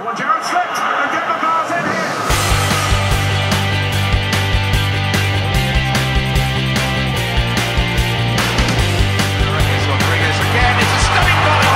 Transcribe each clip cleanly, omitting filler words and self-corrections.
Well, Gerrard slipped and get the bars in here. It's Rodriguez again. It's a stunning volley.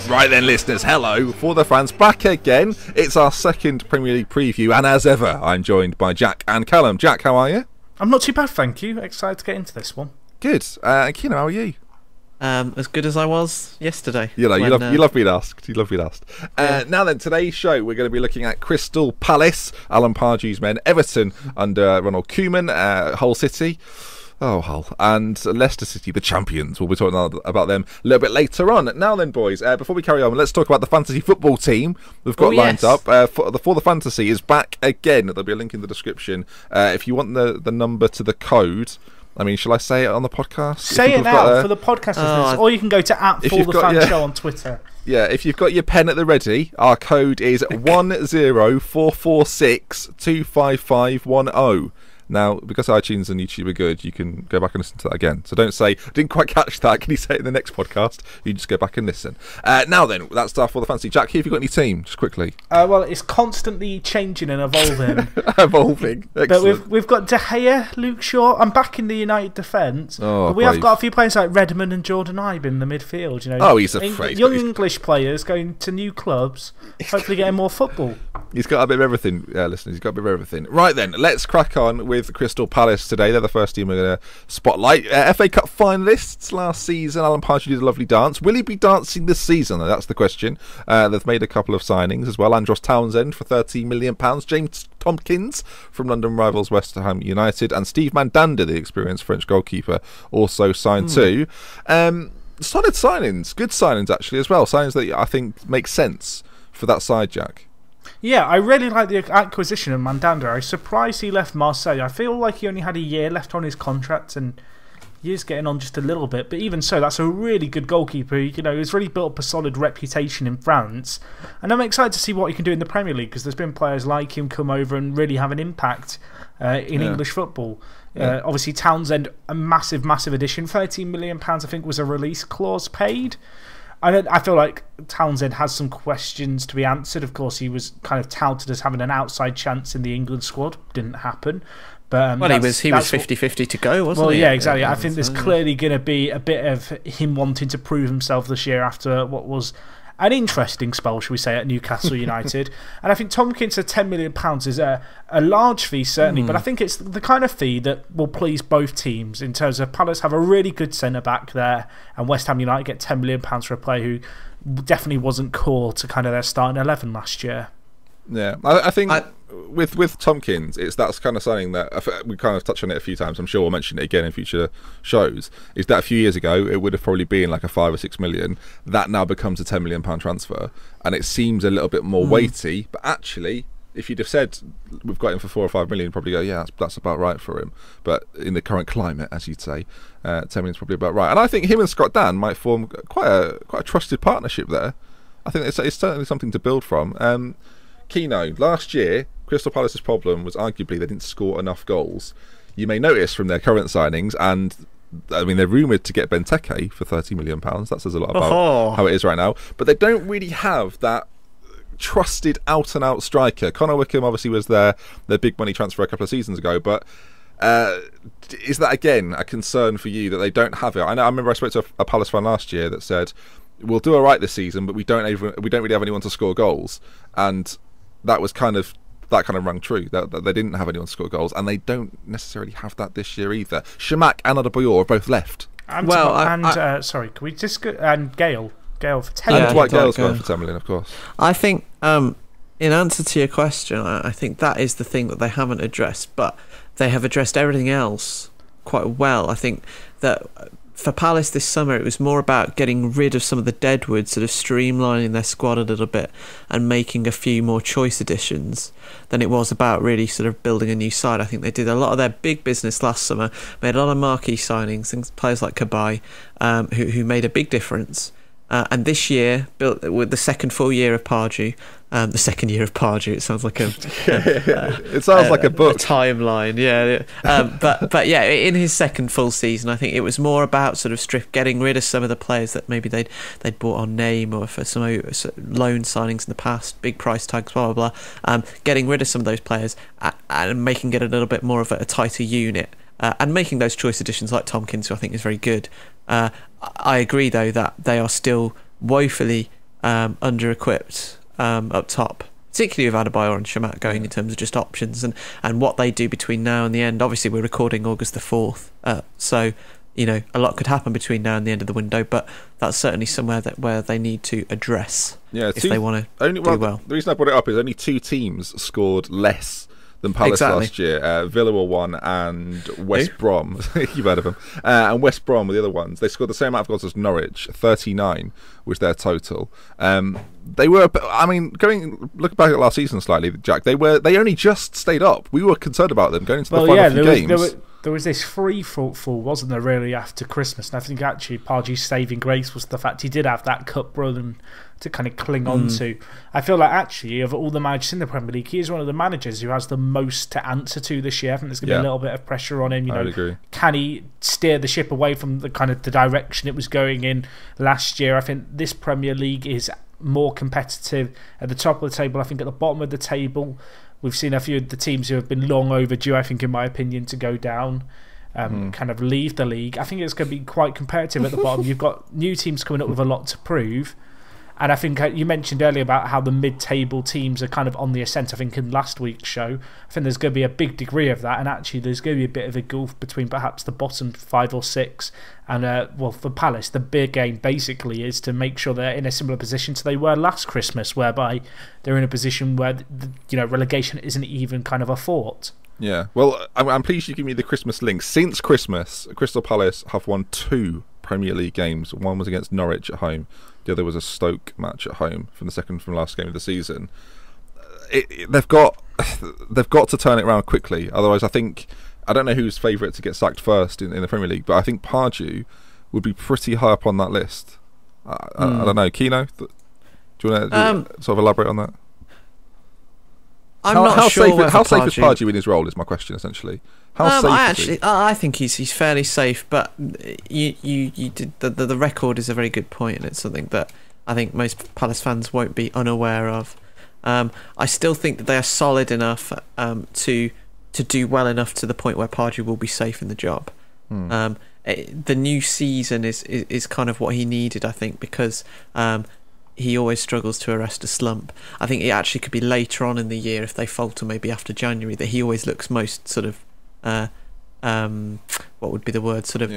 Right then, listeners, hello, For the Fans back again. It's our second Premier League preview, and as ever, I'm joined by Jack and Callum. Jack, how are you? I'm not too bad, thank you. Excited to get into this one. Good. And Keno, how are you? As good as I was yesterday. You love being asked. You love being asked. Now then, today's show, we're going to be looking at Crystal Palace, Alan Pardew's men, Everton under Ronald Koeman, Hull City. Oh, Hull. And Leicester City, the champions. We'll be talking about them a little bit later on. Now then, boys, before we carry on, let's talk about the fantasy football team we've got lined up. For the Fantasy is back again. There'll be a link in the description. If you want the number to the code, I mean, shall I say it on the podcast? Say it now for the podcast listeners, or you can go to @ForTheFans on Twitter. Yeah, if you've got your pen at the ready, our code is 10446255510. Now, because iTunes and YouTube are good, you can go back and listen to that again. So don't say, didn't quite catch that, can you say it in the next podcast? You just go back and listen. Now then, that's stuff for the fantasy. Jack, have you got any team, just quickly? Well, it's constantly changing and evolving. Evolving, excellent. But we've got De Gea, Luke Shaw. I'm back in the United defence. But we have got a few players like Redmond and Jordan Ibe in the midfield. You know, oh, he's afraid. Young English players going to new clubs, hopefully getting more football. He's got a bit of everything, listeners. He's got a bit of everything. Right then, let's crack on with Crystal Palace today. They're the first team we're going to spotlight. FA Cup finalists last season. Alan Pardew did a lovely dance. Will he be dancing this season, though? That's the question. They've made a couple of signings as well. Andros Townsend for £13 million. James Tompkins from London rivals West Ham United. And Steve Mandanda, the experienced French goalkeeper, also signed too. Solid signings. Good signings, actually, as well. Signings that I think make sense for that side, Jack. Yeah, I really like the acquisition of Mandanda. I was surprised he left Marseille. I feel like he only had a year left on his contract, and he is getting on just a little bit. But even so, that's a really good goalkeeper. You know, he's really built up a solid reputation in France. And I'm excited to see what he can do in the Premier League, because there's been players like him come over and really have an impact in English football. Obviously, Townsend, a massive, massive addition. £13 million, I think, was a release clause paid. I feel like Townsend has some questions to be answered. Of course, he was kind of touted as having an outside chance in the England squad. Didn't happen. But well, he was 50-50 to go, wasn't he? Well, yeah, exactly. I think there's clearly going to be a bit of him wanting to prove himself this year after what was an interesting spell, shall we say, at Newcastle United. And I think Tompkins at £10 million is a large fee, certainly, but I think it's the kind of fee that will please both teams in terms of Palace have a really good centre-back there, and West Ham United get £10 million for a player who definitely wasn't core to kind of their starting 11 last year. Yeah, I think with Tompkins, that's kind of something that we kind of touched on it a few times. I'm sure we'll mention it again in future shows. Is that a few years ago it would have probably been like a 5 or 6 million. That now becomes a £10 million transfer, and it seems a little bit more weighty. But actually, if you'd have said we've got him for 4 or 5 million, you'd probably go, yeah, that's about right for him. But in the current climate, as you'd say, 10 million is probably about right. And I think him and Scott Dan might form quite a trusted partnership there. I think it's certainly something to build from. Keno, last year, Crystal Palace's problem was arguably they didn't score enough goals. You may notice from their current signings, and I mean, they're rumoured to get Benteke for £30 million. That says a lot about how it is right now. But they don't really have that trusted out-and-out striker. Connor Wickham obviously was their big money transfer a couple of seasons ago, but is that, again, a concern for you that they don't have it? I remember I spoke to a Palace fan last year that said, we'll do all right this season, but we don't really have anyone to score goals. And that rang true. That they didn't have anyone to score goals, and they don't necessarily have that this year either. Shamak and Adebayor are both left. Can we just go, and Gale for 10 million. And Dwight Gale's going for 10 million, of course. I think, in answer to your question, I think that is the thing that they haven't addressed, but they have addressed everything else quite well. I think that for Palace this summer, it was more about getting rid of some of the deadwood, sort of streamlining their squad a little bit and making a few more choice additions than it was about really sort of building a new side. I think they did a lot of their big business last summer, made a lot of marquee signings, players like Cabaye, who made a big difference. And this year, built with the second full year of Pardew, the second year of Pardew, it sounds like it sounds like a book, a timeline. Yeah, but yeah, in his second full season, I think it was more about sort of getting rid of some of the players that maybe they'd bought on name or for some loan signings in the past, big price tags, blah blah blah. Getting rid of some of those players and making it a little bit more of a tighter unit. And making those choice additions like Tompkins, who I think is very good. I agree, though, that they are still woefully under-equipped up top, particularly with Adebayor and Shamat going in terms of just options and what they do between now and the end. Obviously, we're recording August the 4th, so a lot could happen between now and the end of the window, but that's certainly somewhere where they need to address if they want to do well. The reason I brought it up is only 2 teams scored less than Palace last year. Villa were one, and West Brom. You've heard of them. And West Brom were the other ones. They scored the same amount of goals as Norwich. 39 was their total. They were. I mean, looking back at last season slightly, Jack. They only just stayed up. We were concerned about them going into the final few games. There was this free fall, wasn't there, really, after Christmas? And I think actually Pardew's saving grace was the fact he did have that cup run to kind of cling on to. I feel like actually, of all the managers in the Premier League, he is one of the managers who has the most to answer to this year. I think there's going to be a little bit of pressure on him. I would agree. Can he steer the ship away from the kind of the direction it was going in last year? I think this Premier League is more competitive at the top of the table. I think at the bottom of the table, we've seen a few of the teams who have been long overdue, I think, in my opinion, to go down, kind of leave the league. I think it's going to be quite competitive at the bottom. You've got new teams coming up with a lot to prove. And I think you mentioned earlier about how the mid-table teams are kind of on the ascent. I think in last week's show, I think there's going to be a big degree of that. And actually, there's going to be a bit of a gulf between perhaps the bottom 5 or 6. And, for Palace, the big game basically is to make sure they're in a similar position to they were last Christmas, whereby they're in a position where relegation isn't even kind of a thought. Yeah, well, I'm pleased you give me the Christmas link. Since Christmas, Crystal Palace have won 2 Premier League games. One was against Norwich at home. The other was a Stoke match at home from last game of the season. They've got to turn it around quickly. Otherwise, I don't know who's favourite to get sacked first in the Premier League, but I think Pardew would be pretty high up on that list. I don't know. Kino, do you want to sort of elaborate on that? How safe is Pardew in his role is my question, essentially. I think he's fairly safe, but you did the record is a very good point, and it's something that I think most Palace fans won't be unaware of. I still think that they are solid enough to do well enough to the point where Pardew will be safe in the job. The new season is kind of what he needed, I think, because he always struggles to arrest a slump. I think it actually could be later on in the year, if they falter maybe after January, that he always looks most sort of what would be the word, sort of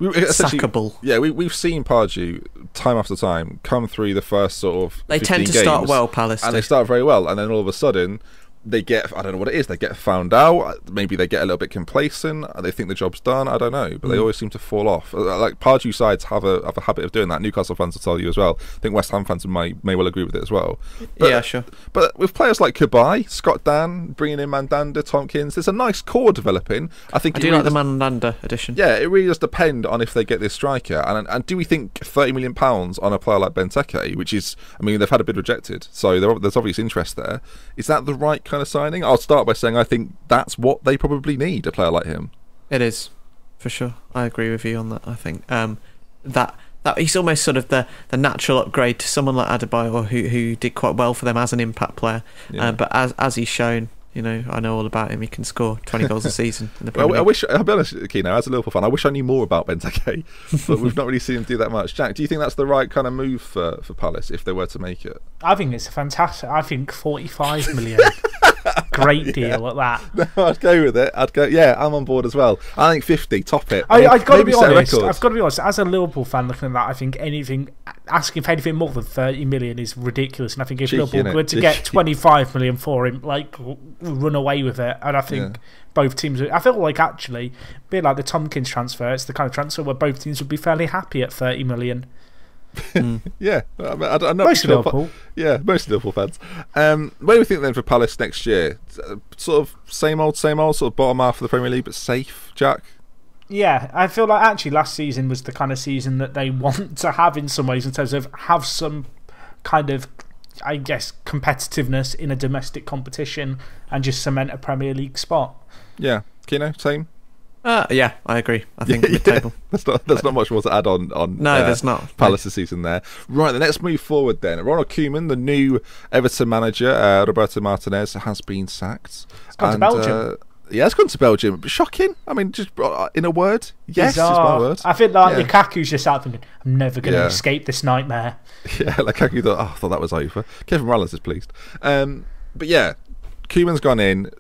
sackable. Yeah, we've seen Pardew time after time come through the first sort of they 15 tend to games, start well, Palace, and they start very well, and then all of a sudden they get, I don't know what it is, they get found out, maybe they get a little bit complacent, they think the job's done, I don't know, but they always seem to fall off. Like Pardew sides have a habit of doing that. Newcastle fans will tell you as well. I think West Ham fans may well agree with it as well. But, yeah, sure. But with players like Cabaye, Scott Dan, bringing in Mandanda, Tompkins, there's a nice core developing. I do like the Mandanda addition. Yeah, it really does depend on if they get this striker. And do we think £30 million on a player like Benteke, which is, I mean, they've had a bid rejected, so there's obvious interest there. Is that the right kind of signing? I'll start by saying I think that's what they probably need, a player like him. It is, for sure. I agree with you on that. I think that he's almost sort of the natural upgrade to someone like Adebayor, who did quite well for them as an impact player. Yeah. But as he's shown, I know all about him. He can score 20 goals a season in the Premier League. I'll be honest, Kino, as a Liverpool fan, I wish I knew more about Benteke, but we've not really seen him do that much. Jack, do you think that's the right kind of move for Palace if they were to make it? I think it's fantastic. I think 45 million Great deal at that. No, I'd go with it. Yeah, I'm on board as well. I think 50, top it. I've got to be honest. As a Liverpool fan looking at that, I think asking for anything more than 30 million is ridiculous. And I think if Liverpool were to get 25 million for him, like, run away with it. And I think both teams. I feel like actually, a bit like the Tompkins transfer, it's the kind of transfer where both teams would be fairly happy at 30 million. Yeah, I'm not most sure. Liverpool. Yeah, most Liverpool fans. What do we think then for Palace next year? Sort of same old, sort of bottom half of the Premier League, but safe, Jack? Yeah, I feel like actually last season was the kind of season that they want to have in some ways, in terms of have some kind of, I guess, competitiveness in a domestic competition and just cement a Premier League spot. Yeah, Kino, same? Yeah, I agree. I think mid-table. There's not much more to add on. No, there's not. Palace's season there. Right, then let's move forward then. Ronald Koeman, the new Everton manager, Roberto Martinez, has been sacked. It's gone to Belgium. Yeah, it's gone to Belgium. Shocking. I mean, just in a word. Yes, is my word. I feel like Lukaku's just out thinking, I'm never going to escape this nightmare. Yeah, Lukaku thought that was over. Kevin Morales is pleased. But yeah, Koeman's gone in.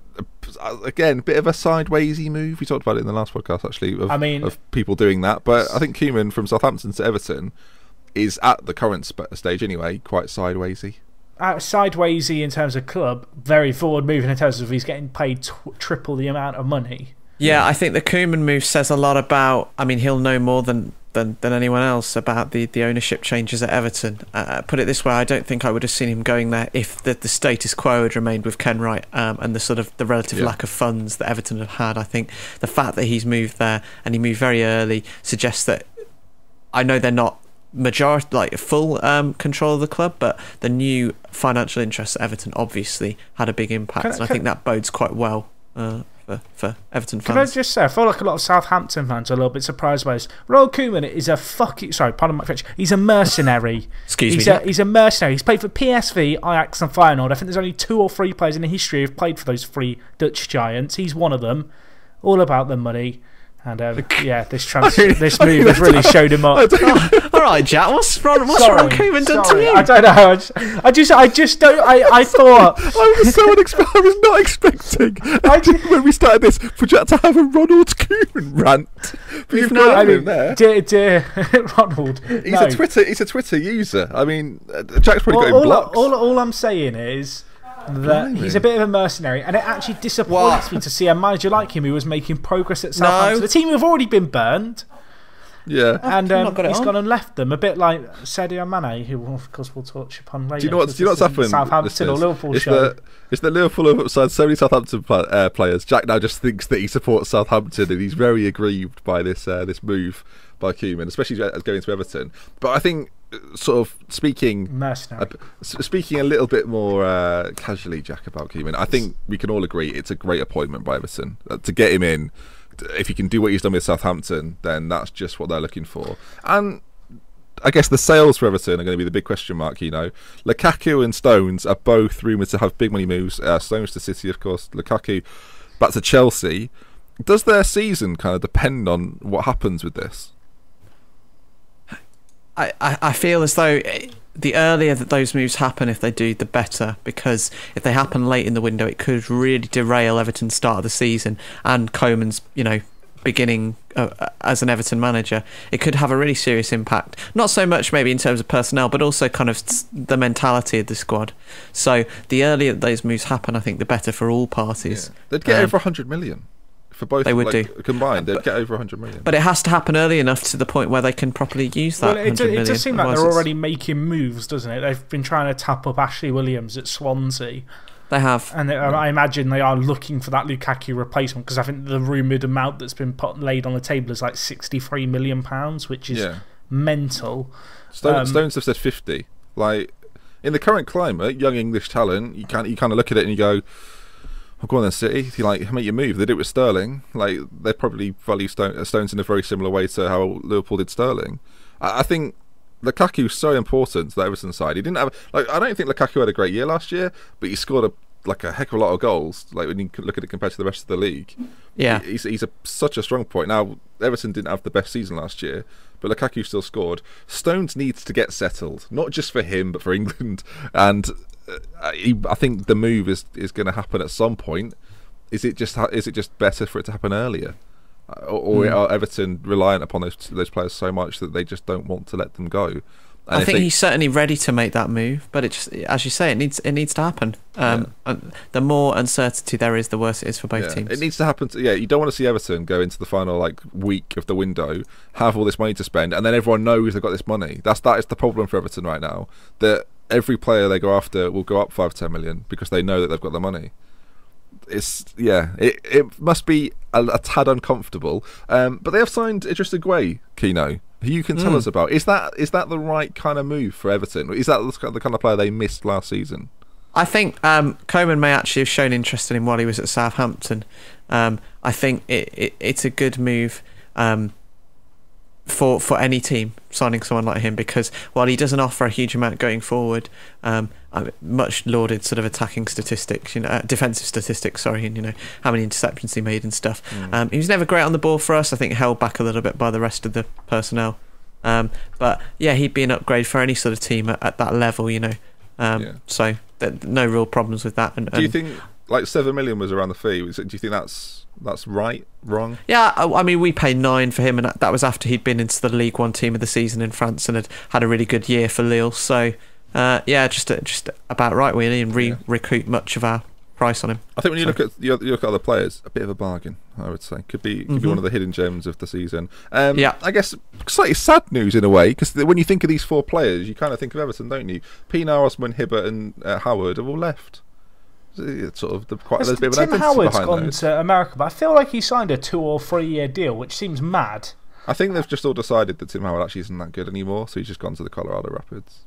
Again, a bit of a sidewaysy move. We talked about it in the last podcast, actually, of people doing that. But I think Koeman from Southampton to Everton is, at the current stage anyway, quite sidewaysy. Sidewaysy in terms of club, very forward moving in terms of he's getting paid triple the amount of money. Yeah, I think the Koeman move says a lot about. I mean, he'll know more than anyone else about the ownership changes at Everton. Put it this way, I don't think I would have seen him going there if the status quo had remained with Ken Wright and the sort of the relative lack of funds that Everton have had. I think the fact that he's moved there and he moved very early suggests that, I know they're not majority, like full control of the club, but the new financial interests at Everton obviously had a big impact, and I think that bodes quite well for Everton fans. Can I just say, I feel like a lot of Southampton fans are a little bit surprised by this. Ronald Koeman is a pardon my French, he's a mercenary. Excuse me. He's a mercenary. He's played for PSV, Ajax and Feyenoord. I think there's only 2 or 3 players in the history who've played for those 3 Dutch giants. He's one of them. All about the money. And this move has really showed him up. All right, Jack. What's Ron Koeman done to you? I don't know. I just don't. I thought I was not expecting when we started this for Jack to have a Ronald Koeman rant. But you've got him there. Dear Ronald. He's a Twitter user. I mean, Jack's probably got him blocked. All I'm saying is that he's a bit of a mercenary, and it actually disappoints me to see a manager like him who was making progress at Southampton. The team who have already been burned. Yeah. And he's gone and left them, a bit like Sadio Mane, who of course we'll touch upon later. Do you know what's happened? Southampton or Liverpool show. It's that Liverpool have signed so many Southampton players. Jack now just thinks that he supports Southampton, and he's very aggrieved by this move by Koeman, especially going to Everton. But I think, sort of speaking a little bit more casually, Jack, about Koeman, I think we can all agree it's a great appointment by Everton. To get him in, if he can do what he's done with Southampton, then that's just what they're looking for. And I guess the sales for Everton are going to be the big question mark. You know, Lukaku and Stones are both rumoured to have big money moves. Stones to City, of course. Lukaku back to Chelsea. Does their season kind of depend on what happens with this? I feel as though the earlier that those moves happen, if they do, the better, because if they happen late in the window, it could really derail Everton's start of the season and Koeman's, beginning as an Everton manager. It could have a really serious impact, not so much maybe in terms of personnel, but also kind of the mentality of the squad. So the earlier that those moves happen, I think the better for all parties. Yeah. They'd get over 100 million. For both, they would do combined, they'd get over 100 million. But it has to happen early enough to the point where they can properly use that. Well, it does seem like they're already making moves, doesn't it? They've been trying to tap up Ashley Williams at Swansea. They have, and I imagine they are looking for that Lukaku replacement, because I think the rumoured amount that's been laid on the table is like £63 million, which is mental. Stones have said 50. Like, in the current climate, young English talent, you kind of look at it and you go, "Oh, go on then, City. If you make your move." They did it with Sterling. Like, they probably value Stones in a very similar way to how Liverpool did Sterling. I think Lukaku's so important to the Everton side. He didn't have I don't think Lukaku had a great year last year, but he scored a heck of a lot of goals. Like, when you look at it compared to the rest of the league, he's such a strong point. Now, Everton didn't have the best season last year, but Lukaku still scored. Stones needs to get settled, not just for him, but for England. And I think the move is going to happen at some point. Is it just better for it to happen earlier, or are Everton reliant upon those players so much that they just don't want to let them go? And I think he's certainly ready to make that move, but it just, as you say, it needs to happen. And the more uncertainty there is, the worse it is for both teams. It needs to happen. You don't want to see Everton go into the final week of the window, have all this money to spend, and then everyone knows they've got this money. That is the problem for Everton right now. That every player they go after will go up 5-10 million because they know that they've got the money. It must be a tad uncomfortable. But they have signed Idris Gueye, Kino, who you can tell us about. Is that the right kind of move for Everton? Is that the kind of player they missed last season? I think Koeman may actually have shown interest in him while he was at Southampton. I think it's a good move for any team signing someone like him, because while he doesn't offer a huge amount going forward, much lauded sort of attacking statistics, defensive statistics, and how many interceptions he made and stuff. He was never great on the ball for us. I think held back a little bit by the rest of the personnel. But yeah, he'd be an upgrade for any sort of team at that level, So no real problems with that. Do you think 7 million was around the fee? Do you think that's right, wrong? Yeah, I mean, we paid 9 for him, and that was after he'd been into the League One team of the season in France and had a really good year for Lille. So just about right, really, and recoup much of our price on him. I think when you look at other players, a bit of a bargain, I would say. Could be one of the hidden gems of the season. I guess slightly sad news in a way, because when you think of these 4 players, you kind of think of Everton, don't you? Pienaar, Osman, Hibbert and Howard have all left. It's sort of there's a bit of an Tim Howard's gone to America, but I feel like he signed a 2 or 3 year deal, which seems mad. I think they've just all decided that Tim Howard actually isn't that good anymore, so he's just gone to the Colorado Rapids.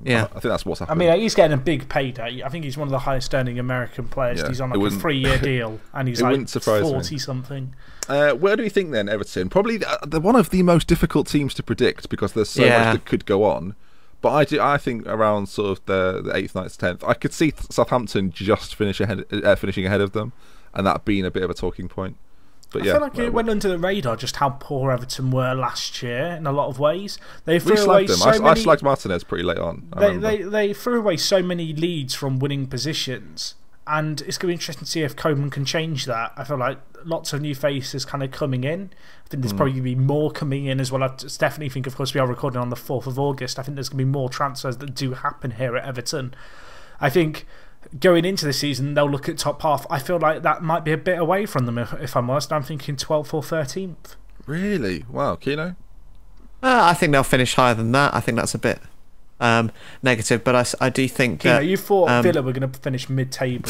Yeah, I think that's what's happened. I mean, he's getting a big payday. I think he's one of the highest earning American players. He's on a 3-year deal, and he's 40 something. Where do you think then, Everton? Probably they're one of the most difficult teams to predict because there's so much that could go on. But I think around sort of the 8th, 9th, 10th, I could see Southampton just finishing ahead of them, and that being a bit of a talking point. But I feel like it went under the radar just how poor Everton were last year in a lot of ways. They threw away them. I slagged Martinez pretty late on. They threw away so many leads from winning positions, and it's going to be interesting to see if Koeman can change that. I feel like lots of new faces kind of coming in. I think there's probably going to be more coming in as well. I definitely think, of course, we are recording on the 4th of August. I think there's going to be more transfers that do happen here at Everton. I think going into the season, they'll look at top half. I feel like that might be a bit away from them, if I'm honest. I'm thinking 12th or 13th. Really? Wow, Kino? I think they'll finish higher than that. I think that's a bit negative, but I do think Kino, you thought Villa were going to finish mid-table.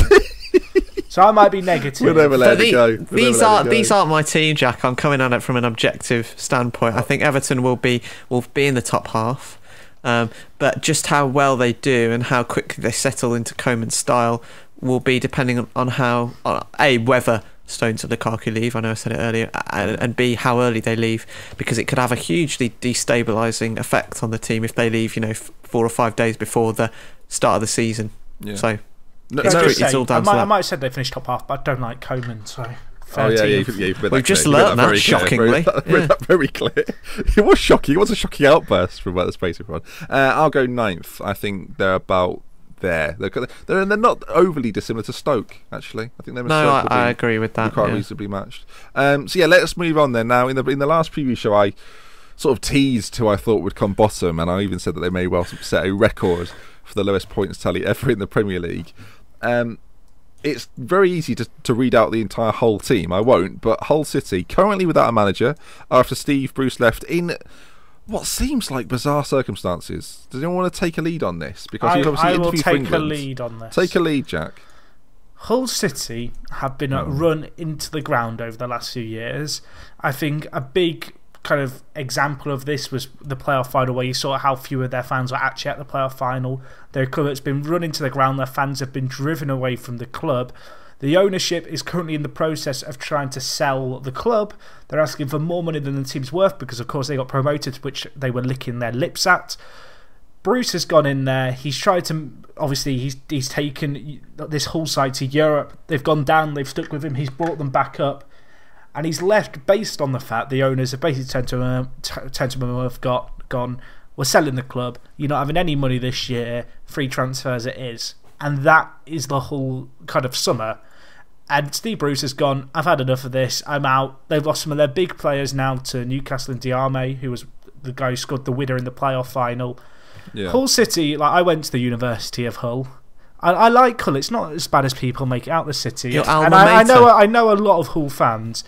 So I might be negative. We'll never let it go. These aren't my team, Jack. I'm coming at it from an objective standpoint. I think Everton will be in the top half. But just how well they do and how quickly they settle into Koeman's style will be depending on how whether Stones and Lukaku leave. I know I said it earlier, and B, how early they leave, because it could have a hugely destabilising effect on the team if they leave 4 or 5 days before the start of the season. So it's all down to that. I might have said they finished top half, but I don't like Koeman, so. We've just learnt that, shockingly. That very clear. It was shocking. It was a shocking outburst from the space of one. I'll go 9th. I think they're about there. They're not overly dissimilar to Stoke, actually. I think they're I agree with that. Quite reasonably matched. Let's move on then. Now, in the last preview show, I sort of teased who I thought would come bottom, and I even said that they may well set a record for the lowest points tally ever in the Premier League. It's very easy to read out the entire Hull team. I won't, but Hull City, currently without a manager, after Steve Bruce left in what seems like bizarre circumstances. Does anyone want to take a lead on this? Because I will take a lead on this. Take a lead, Jack. Hull City have been run into the ground over the last few years. I think a big kind of example of this was the playoff final, where you saw how few of their fans were actually at the playoff final. Their club has been run into the ground. Their fans have been driven away from the club. The ownership is currently in the process of trying to sell the club. They're asking for more money than the team's worth because, of course, they got promoted, which they were licking their lips at. Bruce has gone in there. He's tried to, obviously, he's taken this Hull side to Europe. They've gone down. They've stuck with him. He's brought them back up. And he's left based on the fact the owners have basically turned to him and have gone, we're selling the club. You're not having any money this year. Free transfers it is. And that is the whole kind of summer. And Steve Bruce has gone, I've had enough of this. I'm out. They've lost some of their big players now to Newcastle and Diame, who was the guy who scored the winner in the playoff final. Yeah. Hull City, like I went to the University of Hull. I like Hull. It's not as bad as people make it out the city. Your and alma mater. I know a lot of Hull fans,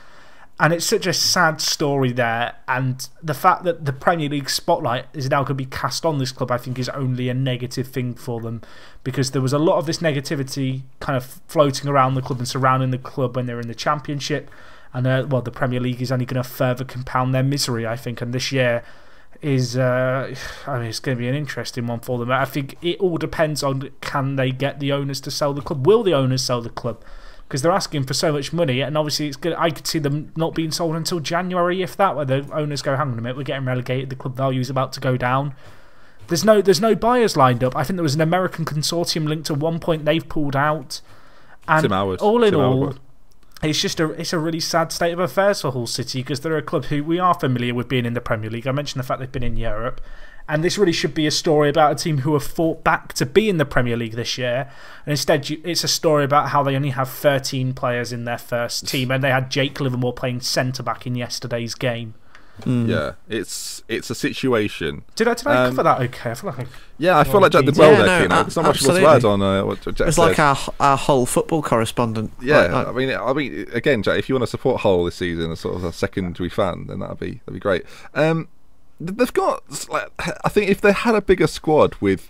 and it's such a sad story there. And the fact that the Premier League spotlight is now going to be cast on this club, I think, is only a negative thing for them, because there was a lot of this negativity kind of floating around the club and surrounding the club when they were in the Championship. And the Premier League is only going to further compound their misery, I think. And this year is, it's going to be an interesting one for them. I think it all depends on, can they get the owners to sell the club? Will the owners sell the club? Because they're asking for so much money, and obviously it's good. I could see them not being sold until January, if that, where the owners go, hang on a minute, we're getting relegated, the club value is about to go down. There's no buyers lined up. I think there was an American consortium linked at one point. They've pulled out. And Tim Howard. All in all, it's a really sad state of affairs for Hull City, because they're a club who we are familiar with being in the Premier League. I mentioned the fact they've been in Europe. And this really should be a story about a team who have fought back to be in the Premier League this year. And instead, it's a story about how they only have 13 players in their first team. And they had Jake Livermore playing centre-back in yesterday's game. Yeah, it's a situation. Did I cover that okay? I feel like I feel like Jack did well there, Keenan. It's not much more to add on what Jack said. It's like our Hull football correspondent. Yeah, I mean, again, Jack, if you want to support Hull this season as sort of a secondary fan, then that'd be great. They've got, I think, if they had a bigger squad with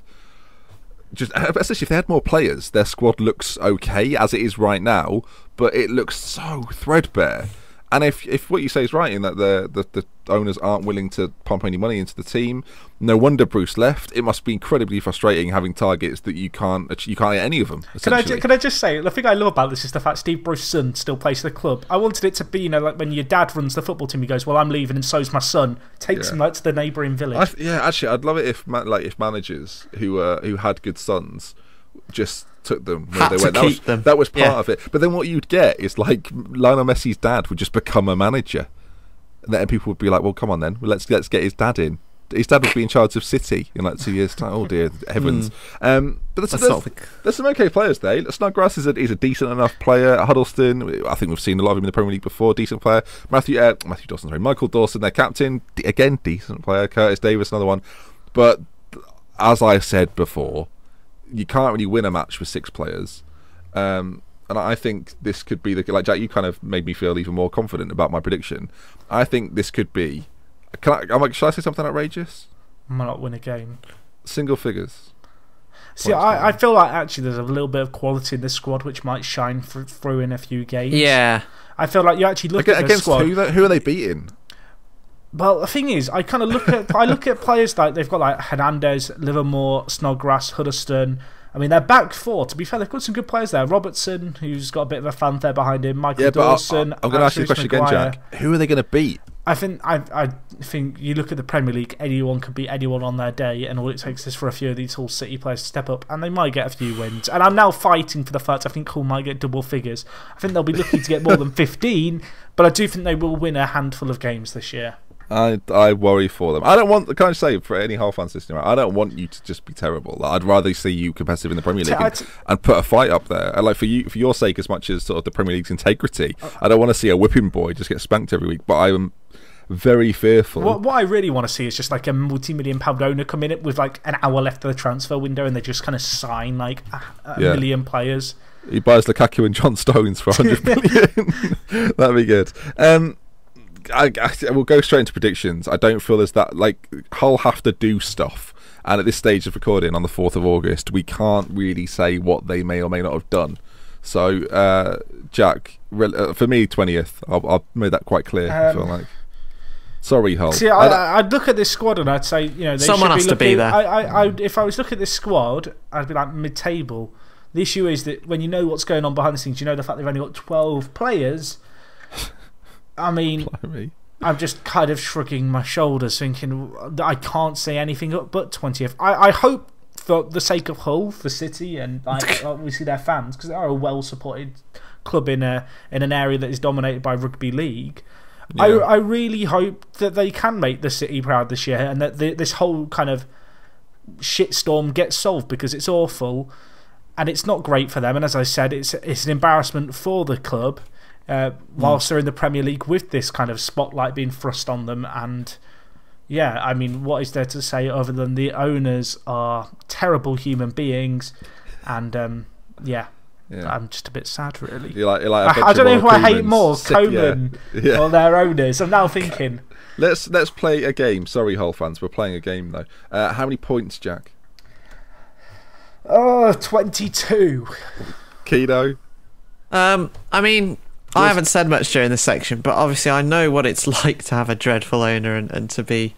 especially if they had more players, their squad looks okay as it is right now, but it looks so threadbare. And if what you say is right, in that the owners aren't willing to pump any money into the team, no wonder Bruce left. It must be incredibly frustrating having targets that you can't hit any of them. Can I just say, the thing I love about this is the fact Steve Bruce's son still plays for the club. I wanted it to be, like when your dad runs the football team, he goes, well, I'm leaving and so's my son. Takes him to the neighbouring village. Actually, I'd love it if managers who had good sons just took them where they went. That was part of it. But then what you'd get is like Lionel Messi's dad would just become a manager, and then people would be like, "Well, come on then, let's get his dad in." His dad would be in charge of City in like 2 years' time. Oh dear heavens! But there's some okay players there. Snodgrass is a decent enough player. Huddleston, I think we've seen a lot of him in the Premier League before. Decent player. Michael Dawson, their captain, again decent player. Curtis Davis, another one. But as I said before, you can't really win a match with 6 players, and I think this could be like Jack. You kind of made me feel even more confident about my prediction. I think this could be. Should I say something outrageous? Might not win a game. Single figures. See, I feel like actually there's a little bit of quality in this squad which might shine through in a few games. Yeah, I feel like you actually look at the squad. Who are they beating? Well, the thing is, I kind of look at players like they've got like Hernandez, Livermore, Snodgrass, Huddleston. I mean, they're back 4. To be fair, they've got some good players there. Robertson, who's got a bit of a fanfare behind him. Michael Dawson. I'm going to ask you the question again, Jack. Who are they going to beat? I think you look at the Premier League, anyone can beat anyone on their day, and all it takes is for a few of these Hull City players to step up, and they might get a few wins. And I'm now fighting for the fact I think Hull might get double figures. I think they'll be lucky to get more than 15, but I do think they will win a handful of games this year. I worry for them. I don't want. Can I say for any Hull fans listening, I don't want you to just be terrible. Like, I'd rather see you competitive in the Premier League and put a fight up there. And like for your sake, as much as sort of the Premier League's integrity, I don't want to see a whipping boy just get spanked every week. But I am very fearful. What I really want to see is just like a multi-million-pound owner come in with like an hour left of the transfer window, and they just kind of sign like a million players. He buys Lukaku and John Stones for 100 million. That'd be good. I will go straight into predictions. I don't feel there's that, like, Hull have to do stuff, and at this stage of recording on the 4th of August, we can't really say what they may or may not have done. So, Jack, for me, 20th. I'll made that quite clear. I feel like. Sorry, Hull. See, I'd look at this squad and I'd say, they someone has to be there. If I was looking at this squad, I'd be like mid-table. The issue is that when you know what's going on behind the scenes, you know the fact they've only got 12 players. I mean, I'm just kind of shrugging my shoulders, thinking I can't say anything but 20th. I hope, for the sake of Hull, for City, and obviously their fans, because they are a well-supported club in an area that is dominated by rugby league. Yeah. I really hope that they can make the city proud this year, and that this whole kind of shitstorm gets solved, because it's awful and it's not great for them. And as I said, it's an embarrassment for the club whilst they're in the Premier League with this kind of spotlight being thrust on them. And yeah, I mean, what is there to say other than the owners are terrible human beings? And yeah. I'm just a bit sad, really. You're like I don't know who I hate more, Koeman or their owners. I'm now thinking. Let's play a game. Sorry, Hull fans, we're playing a game though. How many points, Jack? 22. Keno? I mean, I haven't said much during this section, but obviously I know what it's like to have a dreadful owner and to be,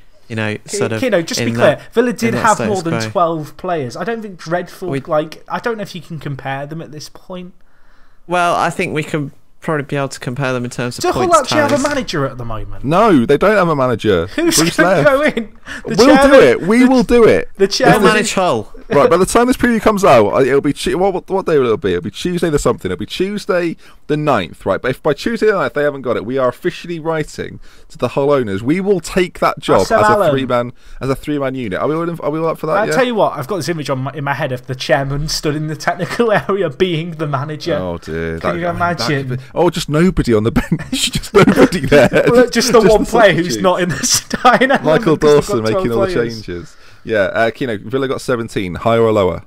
sort of. Keno, just to be clear, Villa did have more than quo. 12 players. I don't think dreadful. I don't know if you can compare them at this point. Well, I think we can probably be able to compare them in terms of Do points. Hull actually have a manager at the moment? No, they don't have a manager. Who's Bruce going to go left. in? We'll do it. We will do it. The chairman. We'll manage Hull. Right, by the time this preview comes out, it'll be what day will it be? It'll be Tuesday the something. It'll be Tuesday the 9th, right? But if by Tuesday the 9th they haven't got it, we are officially writing to the Hull owners. We will take that job as a three-man unit. Are we all up for that? I'll tell you what, I've got this image in my head of the chairman stood in the technical area being the manager. Oh dear! Can you imagine? Just nobody on the bench, just nobody there. Well, just the one player who's not in the starting. Michael Dawson making all the changes. Yeah, Keno, Villa got 17. Higher or lower?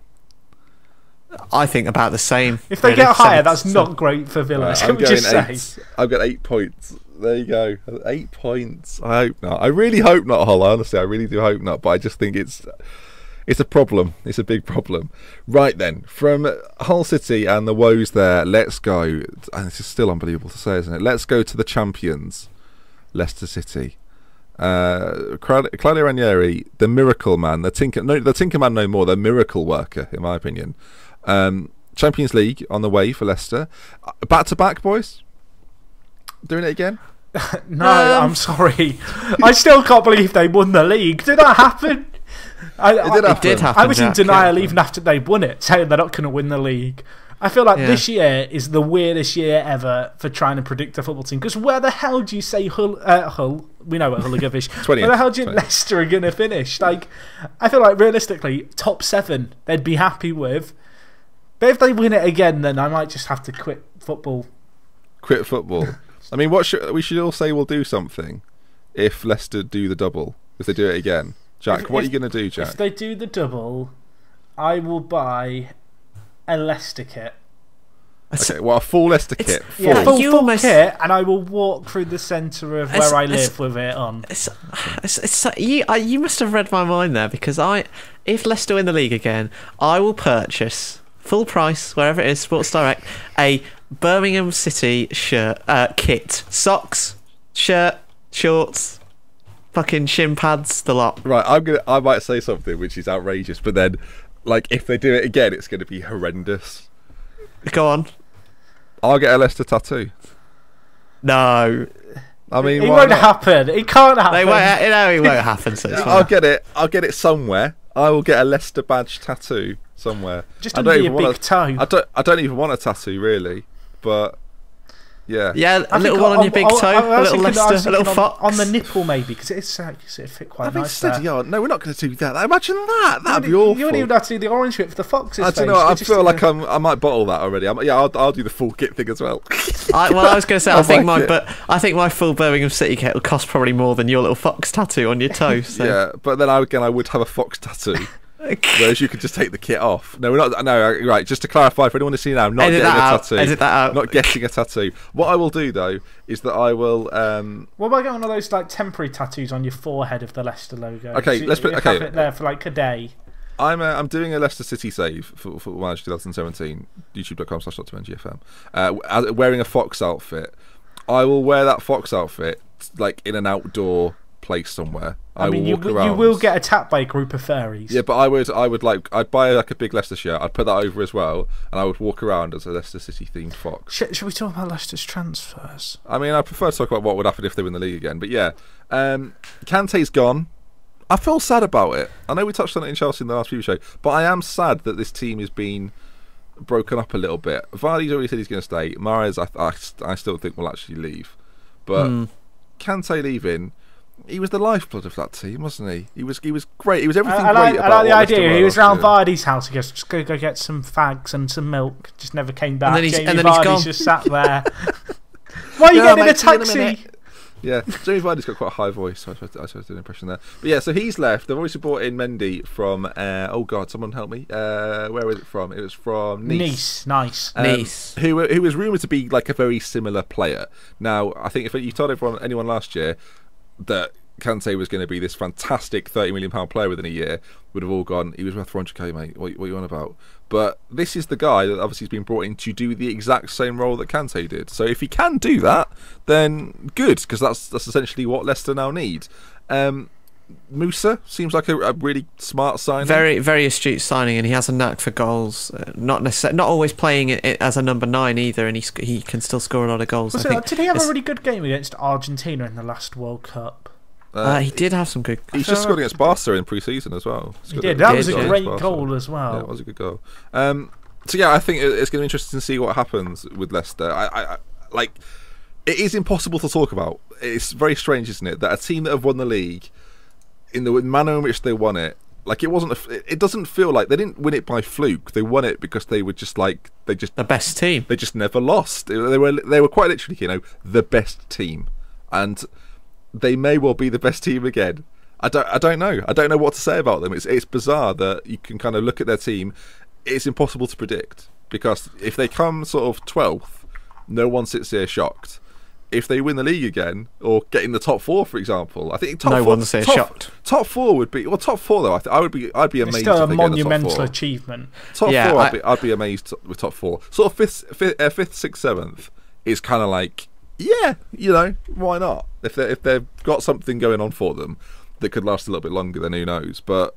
I think about the same. If they get higher, that's not great for Villa. Can we just say? I've got 8 points. There you go. 8 points. I hope not. I really hope not, Hull. Honestly, I really do hope not. But I just think it's a problem. It's a big problem. Right then, from Hull City and the woes there, let's go. And this is still unbelievable to say, isn't it? Let's go to the champions, Leicester City. Claudio Ranieri, the miracle man, the tinker man no more, the miracle worker, in my opinion. Champions League on the way for Leicester. Back to back, boys. Doing it again? No, I'm sorry. I still can't believe they won the league. Did that happen? It did happen. I was in denial even after they won it, saying they're not going to win the league. I feel like this year is the weirdest year ever for trying to predict a football team. Because where the hell do you say Hull? We know what Hull are going to finish. Where the hell do you Leicester are going to finish? Like, I feel like realistically, top 7 they'd be happy with. But if they win it again, then I might just have to quit football. Quit football. I mean, we should all say we'll do something if Leicester do the double. If they do it again, Jack, what are you going to do, Jack? If they do the double, I will buy a Leicester kit. Okay, well, a full Leicester kit. Full kit, and I will walk through the centre of where I live with it on. You must have read my mind there, because if Leicester win the league again, I will purchase full price wherever it is, Sports Direct, a Birmingham City shirt, kit, socks, shirt, shorts, fucking shin pads, the lot. Right, I might say something which is outrageous, but then, like, if they do it again, it's going to be horrendous. Go on. I'll get a Leicester tattoo. No. I mean, it won't happen. It can't happen. It won't happen. So I'll get it. I'll get it somewhere. I will get a Leicester badge tattoo somewhere. Just under your big toe. I don't even want a tattoo, really, but yeah. Yeah, a little one on your big toe, a little Leicester, a little fox on the nipple, maybe, because it fit quite nice. No, we're not going to do that. Imagine that. That'd be awful. You wouldn't even have to do the orange bit for the fox's face. I don't know. I feel like I might bottle that already. I'll do the full kit thing as well. I was going to say, I think my full Birmingham City kit will cost probably more than your little fox tattoo on your toe. So. Yeah, but then I would have a fox tattoo. Whereas you could just take the kit off. No, we're not. No, right. Just to clarify for anyone to see now, I'm not getting a tattoo. Edit that out. Not getting a tattoo. What I will do though is that I will. What about getting one of those like temporary tattoos on your forehead of the Leicester logo? Okay, so let's put. Have it there for like a day. I'm doing a Leicester City save for Football Manager 2017. YouTube.com/GFM. Wearing a fox outfit. I will wear that fox outfit like in an outdoor place somewhere. I mean, you will get attacked by a group of furries. Yeah, but I'd buy like a big Leicester shirt. I'd put that over as well, and I would walk around as a Leicester City themed fox. Should we talk about Leicester's transfers? I mean, I prefer to talk about what would happen if they win the league again. But yeah, Kante's gone. I feel sad about it. I know we touched on it in Chelsea in the last preview show, but I am sad that this team has been broken up a little bit. Vardy's already said he's going to stay. Mahrez, I still think will actually leave, but. Kante leaving, he was the lifeblood of that team, wasn't he? He was great. He was everything I great like about the what idea. Leicester He were was last around year. Vardy's house. He goes, just go get some fags and some milk. Just never came back. then he's Jamie gone. Vardy's just sat there. Why are you getting in a taxi? Yeah, Jamie Vardy's got quite a high voice, so I tried to do an impression there. But yeah, so he's left. They've obviously brought in Mendy from, oh God, someone help me. Where was it from? It was from Nice. Nice. Nice. Who was rumoured to be like a very similar player. Now, I think if you told anyone last year that Kante was going to be this fantastic £30 million player within a year, would have all gone, he was worth 400k, mate. What are you on about? But this is the guy that obviously has been brought in to do the exact same role that Kante did. So if he can do that, then good, because that's essentially what Leicester now need. Musa seems like a really smart signing. Very, very astute signing, and he has a knack for goals. Not always playing it as a number 9 either, and he can still score a lot of goals. Did he have a really good game against Argentina in the last World Cup? He did have some good. He's just scored against Barca in pre-season as well. He did. That was a great goal as well. Yeah, it was a good goal. So yeah, I think it's going to be interesting to see what happens with Leicester. I like. It is impossible to talk about. It's very strange, isn't it, that a team that have won the league in the manner in which they won it, like it doesn't feel like they didn't win it by fluke. They won it because they were just the best team. They just never lost. They were quite literally, the best team, and they may well be the best team again. I don't know. I don't know what to say about them. It's bizarre that you can kind of look at their team. It's impossible to predict, because if they come sort of 12th, no one sits here shocked. If they win the league again, or get in the top 4, for example, I think no one's here shocked. Top 4 would be top 4 though. I'd be amazed. It's still if a they get in the top monumental 4. achievement. Top 4, I'd be amazed with top 4. Sort of fifth, 6th, 7th is kind of like, yeah, why not? If they've got something going on for them that could last a little bit longer, then who knows? But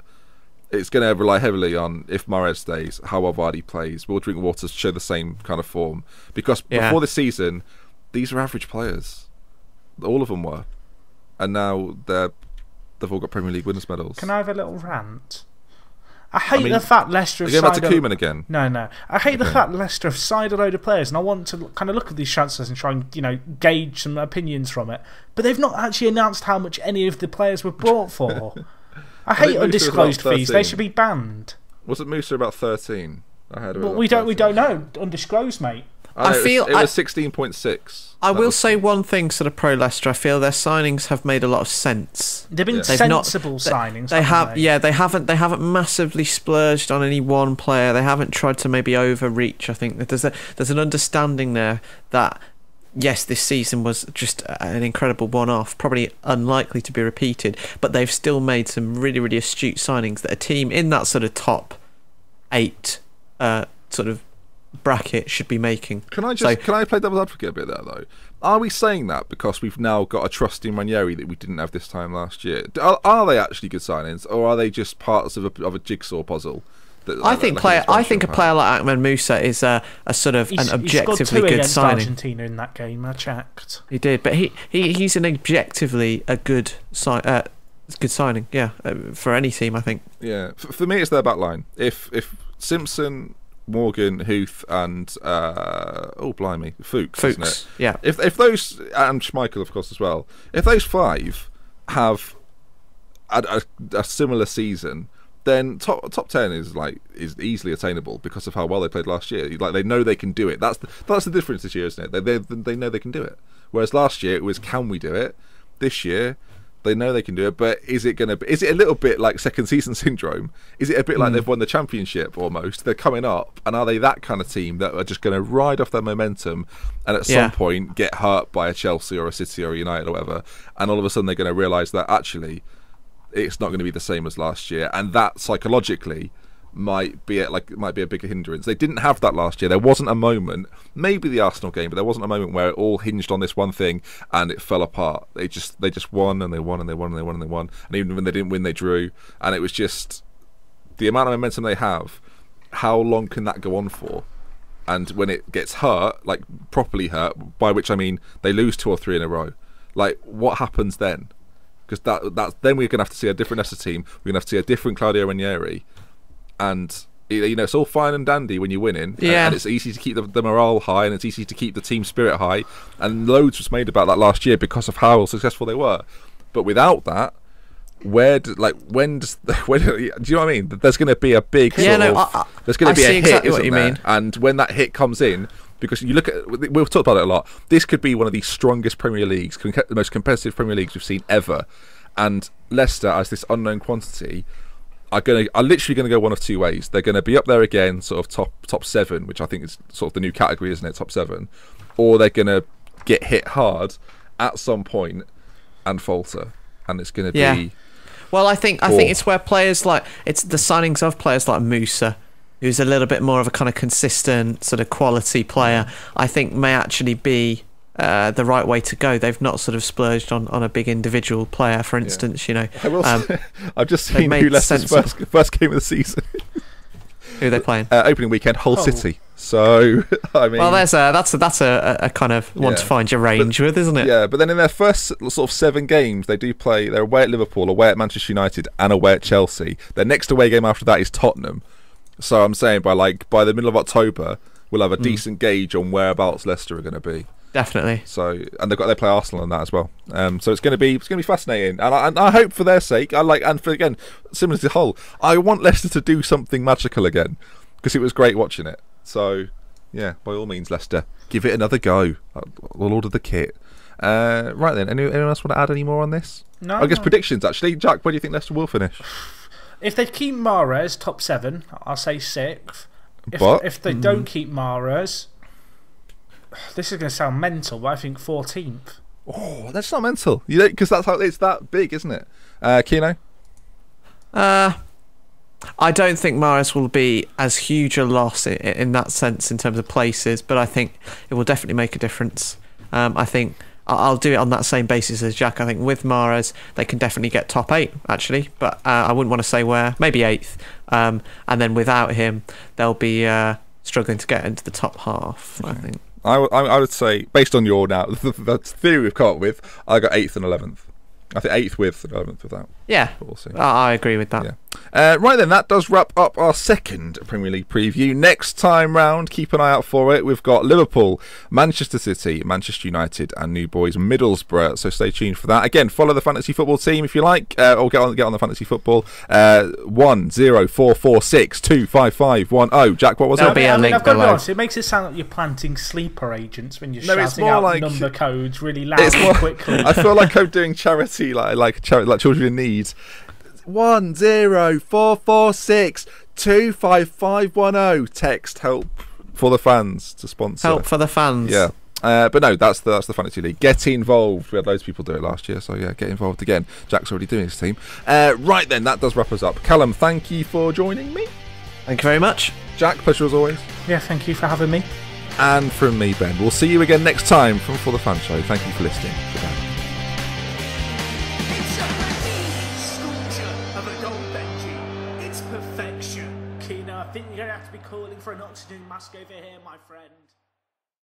it's going to rely heavily on, if Mahrez stays, how well Vardy plays. Will Drinkwater show the same kind of form? Because before this season, these are average players. All of them were. And now they've all got Premier League winners' medals. Can I have a little rant? I hate the fact Leicester have signed... Going back to Koeman again? No. I hate the fact Leicester have signed a load of players, and I want to kind of look at these transfers and try and, gauge some opinions from it. But they've not actually announced how much any of the players were bought for. I hate undisclosed fees. They should be banned. Was it Musa about 13? I heard Well, we don't know. Undisclosed, mate. It was 16.6. I will say one thing, sort of pro Leicester. I feel their signings have made a lot of sense. They've been sensible signings. They haven't massively splurged on any one player. They haven't tried to maybe overreach. I think that there's an understanding there that yes, this season was just an incredible one-off, probably unlikely to be repeated. But they've still made some really, really astute signings that a team in that sort of top 8 sort of bracket should be making. Can I play devil's advocate a bit there though? Are we saying that because we've now got a trusting Ranieri that we didn't have this time last year? Are they actually good signings, or are they just parts of a jigsaw puzzle? I think a player like Ahmed Musa is a sort of an objectively good signing. Argentina in that game, I checked. He did, but he's an objectively a good signing. Yeah, for any team, I think. Yeah, for me, it's their back line. If Simpson, Morgan, Huth, and Fuchs, isn't it? Yeah. If those, and Schmeichel of course as well, if those 5 have a similar season, then top 10 is easily attainable because of how well they played last year. Like, they know they can do it. That's the difference this year, isn't it? They know they can do it. Whereas last year it was, can we do it? This year they know they can do it, but is it a little bit like second season syndrome? Is it a bit like they've won the championship almost? They're coming up, and are they that kind of team that are just going to ride off their momentum and at some point get hurt by a Chelsea or a City or a United or whatever, and all of a sudden they're going to realise that actually it's not going to be the same as last year, and that psychologically might be a bigger hindrance. They didn't have that last year. There wasn't a moment, maybe the Arsenal game, but there wasn't a moment where it all hinged on this one thing and it fell apart. They just won and they won and they won and they won and they won, and even when they didn't win, they drew. And it was just the amount of momentum they have. How long can that go on for? And when it gets hurt, like properly hurt, by which I mean they lose 2 or 3 in a row, like what happens then? Because that's then we're going to have to see a different Leicester team. We're going to have to see a different Claudio Ranieri. And It's all fine and dandy when you're winning, and it's easy to keep the morale high, and it's easy to keep the team spirit high, and loads was made about that last year because of how successful they were. But without that, do you know what I mean? There's going to be a big there's going to be a hit, exactly what you mean. And when that hit comes in, because you look at, we've talked about it a lot, this could be one of the strongest Premier Leagues, the most competitive Premier Leagues we've seen ever, and Leicester, as this unknown quantity, are literally going to go one of two ways. They're going to be up there again, sort of top 7, which I think is sort of the new category, isn't it? Top 7, or they're going to get hit hard at some point and falter, and it's going to be. Well, I think it's where players it's the signings of players like Musa, who's a little bit more of a kind of consistent sort of quality player, I think may actually be the right way to go. They've not sort of splurged on a big individual player, for instance. I will say, I've just seen who Leicester's first game of the season. Who are they playing? Opening weekend, Hull City. So I mean, well, that's a kind of one to find your range with, isn't it? Yeah, but then in their first sort of 7 games, they do play. They're away at Liverpool, away at Manchester United, and away at Chelsea. Their next away game after that is Tottenham. So I'm saying by the middle of October, we'll have a decent gauge on whereabouts Leicester are going to be. Definitely. So, and they play Arsenal on that as well. So it's going to be fascinating, and I hope for their sake. Again, similar to Hull, I want Leicester to do something magical again, because it was great watching it. So yeah, by all means, Leicester, give it another go. We'll order the kit. Right then, anyone else want to add any more on this? No. I guess predictions actually. Jack, where do you think Leicester will finish? If they keep Mahrez top 7, I'll say 6th. If they don't keep Mahrez, this is going to sound mental, but I think 14th. Oh, that's not mental. Because that's how it's that big, isn't it? Keno? I don't think Mahrez will be as huge a loss in that sense in terms of places, but I think it will definitely make a difference. I think I'll do it on that same basis as Jack. I think with Mahrez, they can definitely get top 8, actually, but I wouldn't want to say where. Maybe 8th. And then without him, they'll be struggling to get into the top half, I think. I would say, based on your the theory we've come up with, I got 8th and 11th. I think 8th with and 11th without. Yeah, we'll see. I agree with that. Yeah. Right then, that does wrap up our second Premier League preview. Next time round, keep an eye out for it. We've got Liverpool, Manchester City, Manchester United, and New Boys Middlesbrough. So stay tuned for that. Again, follow the fantasy football team if you like, or get on the fantasy football. 104462551. Jack, what was There'll it? be a link I've got to be below. honest, it makes it sound like you're planting sleeper agents when you're shouting more out like number codes really loud and quickly. I feel like I'm doing charity, like children in need. 104462551. Text help for the fans to sponsor. Help for the fans. Yeah. But no, that's the fantasy league. Get involved. We had loads of people do it last year, so yeah, get involved again. Jack's already doing his team. Right then, that does wrap us up. Callum, thank you for joining me. Thank you very much. Jack, pleasure as always. Yeah, thank you for having me. And from me, Ben. We'll see you again next time from For The Fan Show. Thank you for listening. Goodbye. It's a sculpture of a gold Benji. It's perfection. Keno, I think you're going to have to be calling for an oxygen mask over here, my friend.